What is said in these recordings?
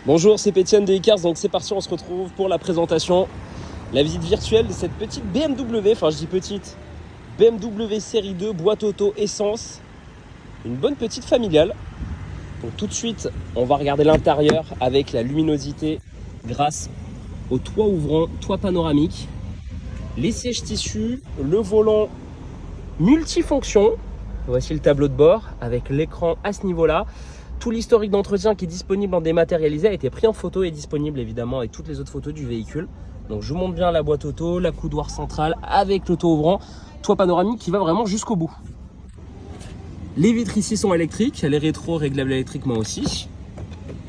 Bonjour, c'est Pétienne de Icars, donc c'est parti, on se retrouve pour la présentation, la visite virtuelle de cette petite BMW, enfin je dis petite, BMW série 2, boîte auto, essence, une bonne petite familiale. Donc tout de suite, on va regarder l'intérieur avec la luminosité grâce au toit ouvrant, toit panoramique, les sièges tissus, le volant multifonction. Voici le tableau de bord avec l'écran à ce niveau-là. Tout l'historique d'entretien qui est disponible en dématérialisé a été pris en photo et est disponible évidemment avec toutes les autres photos du véhicule. Donc je vous montre bien la boîte auto, la coudoir centrale avec le toit ouvrant, toit panoramique qui va vraiment jusqu'au bout. Les vitres ici sont électriques, les rétro réglables électriquement aussi.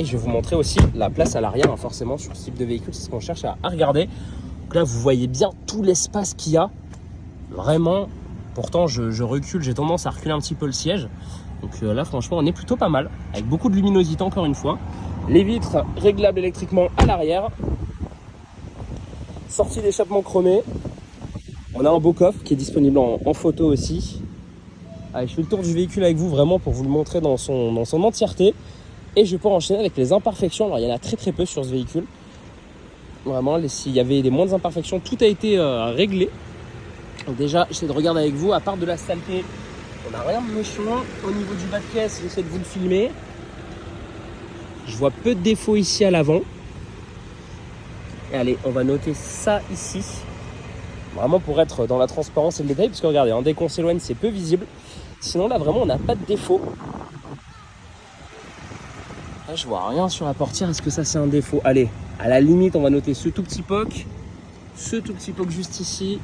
Et je vais vous montrer aussi la place à l'arrière, forcément sur ce type de véhicule, c'est ce qu'on cherche à regarder. Donc là vous voyez bien tout l'espace qu'il y a, vraiment. Pourtant je recule, j'ai tendance à reculer un petit peu le siège. Donc là franchement on est plutôt pas mal, avec beaucoup de luminosité encore une fois. Les vitres réglables électriquement à l'arrière. Sortie d'échappement chromée. On a un beau coffre qui est disponible en photo aussi. Allez, je fais le tour du véhicule avec vous vraiment pour vous le montrer dans son entièreté. Et je peux enchaîner avec les imperfections. Alors il y en a très peu sur ce véhicule. Vraiment, s'il y avait des moindres imperfections, tout a été réglé. Donc déjà, j'essaie de regarder avec vous, à part de la saleté, on n'a rien de méchant. Au niveau du bas de caisse, j'essaie de vous le filmer. Je vois peu de défauts ici à l'avant. Et allez, on va noter ça ici. Vraiment pour être dans la transparence et le détail, parce que regardez, dès qu'on s'éloigne, c'est peu visible. Sinon là, vraiment, on n'a pas de défaut. Là, je vois rien sur la portière. Est-ce que ça, c'est un défaut? Allez, à la limite, on va noter ce tout petit poc. Ce tout petit poc juste ici.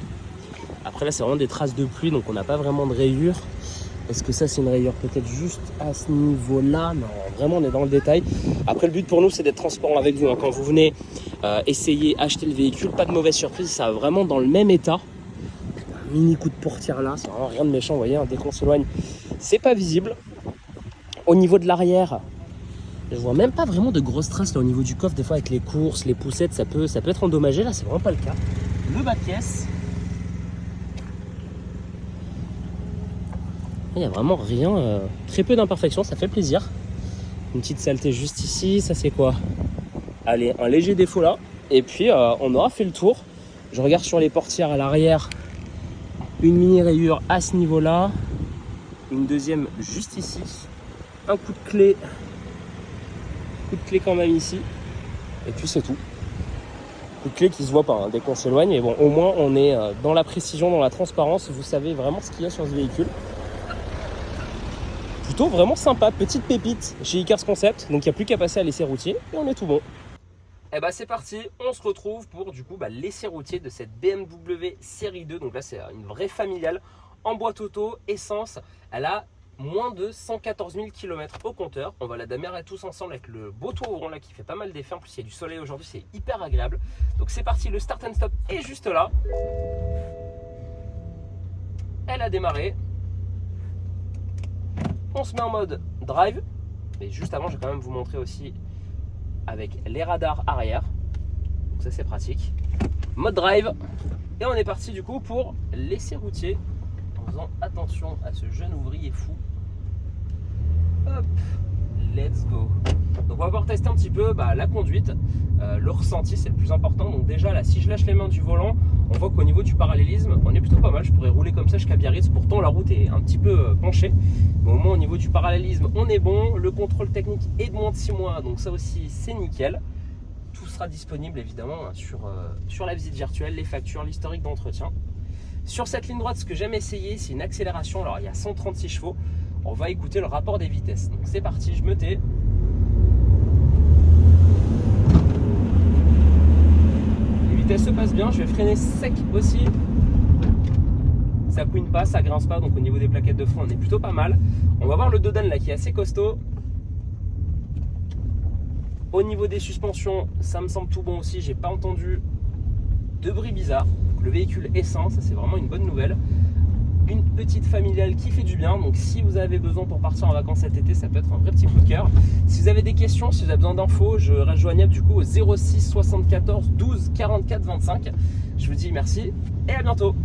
Après là, c'est vraiment des traces de pluie, donc on n'a pas vraiment de rayures. Est-ce que ça, c'est une rayure peut-être juste à ce niveau-là? Non, vraiment, on est dans le détail. Après, le but pour nous, c'est d'être transparent avec vous. Quand vous venez essayer, acheter le véhicule, pas de mauvaise surprise, ça va vraiment dans le même état. Un mini coup de portière là, c'est vraiment rien de méchant, vous voyez, dès qu'on s'éloigne, c'est pas visible. Au niveau de l'arrière, je vois même pas vraiment de grosses traces là au niveau du coffre. Des fois, avec les courses, les poussettes, ça peut être endommagé. Là, c'est vraiment pas le cas. Le bas de caisse. Il n'y a vraiment rien, très peu d'imperfections, ça fait plaisir. Une petite saleté juste ici, ça c'est quoi? Allez, un léger défaut là. Et puis on aura fait le tour. Je regarde sur les portières à l'arrière, une mini rayure à ce niveau-là. Une deuxième juste ici. Un coup de clé quand même ici. Et puis c'est tout. Coup de clé qui se voit pas dès qu'on s'éloigne. Et bon, au moins on est dans la précision, dans la transparence. Vous savez vraiment ce qu'il y a sur ce véhicule. Plutôt vraiment sympa, petite pépite chez Icars Concept, donc il n'y a plus qu'à passer à l'essai routier et on est tout bon. Et bah c'est parti, on se retrouve pour du coup l'essai routier de cette BMW série 2, donc là c'est une vraie familiale en boîte auto, essence, elle a moins de 114 000 km au compteur. On va la démarrer tous ensemble avec le beau toit ouvrant là qui fait pas mal d'effets, en plus il y a du soleil aujourd'hui, c'est hyper agréable. Donc c'est parti, le start and stop est juste là. Elle a démarré. On se met en mode drive, mais juste avant je vais quand même vous montrer aussi avec les radars arrière, donc ça c'est pratique. Mode drive, et on est parti du coup pour l'essai routier en faisant attention à ce jeune ouvrier fou. Hop, let's go. Donc on va pouvoir tester un petit peu la conduite, le ressenti, c'est le plus important. Donc déjà là, si je lâche les mains du volant, on voit qu'au niveau du parallélisme, on est plutôt pas mal. Je pourrais rouler comme ça jusqu'à Biarritz, pourtant la route est un petit peu penchée. Mais au moins au niveau du parallélisme, on est bon. Le contrôle technique est de moins de 6 mois, donc ça aussi c'est nickel. Tout sera disponible évidemment sur la visite virtuelle, les factures, l'historique d'entretien. Sur cette ligne droite, ce que j'aime essayer, c'est une accélération. Alors il y a 136 chevaux. On va écouter le rapport des vitesses. Donc c'est parti, je me tais. Les vitesses se passent bien, je vais freiner sec aussi. Ça couine pas, ça grince pas, donc au niveau des plaquettes de frein, on est plutôt pas mal. On va voir le Dodan là qui est assez costaud. Au niveau des suspensions, ça me semble tout bon aussi, j'ai pas entendu de bruit bizarre. Donc, le véhicule essence, ça c'est vraiment une bonne nouvelle. Une petite familiale qui fait du bien, donc si vous avez besoin pour partir en vacances cet été, ça peut être un vrai petit coup de cœur. Si vous avez des questions, si vous avez besoin d'infos, je reste joignable du coup au 06 74 12 44 25. Je vous dis merci et à bientôt.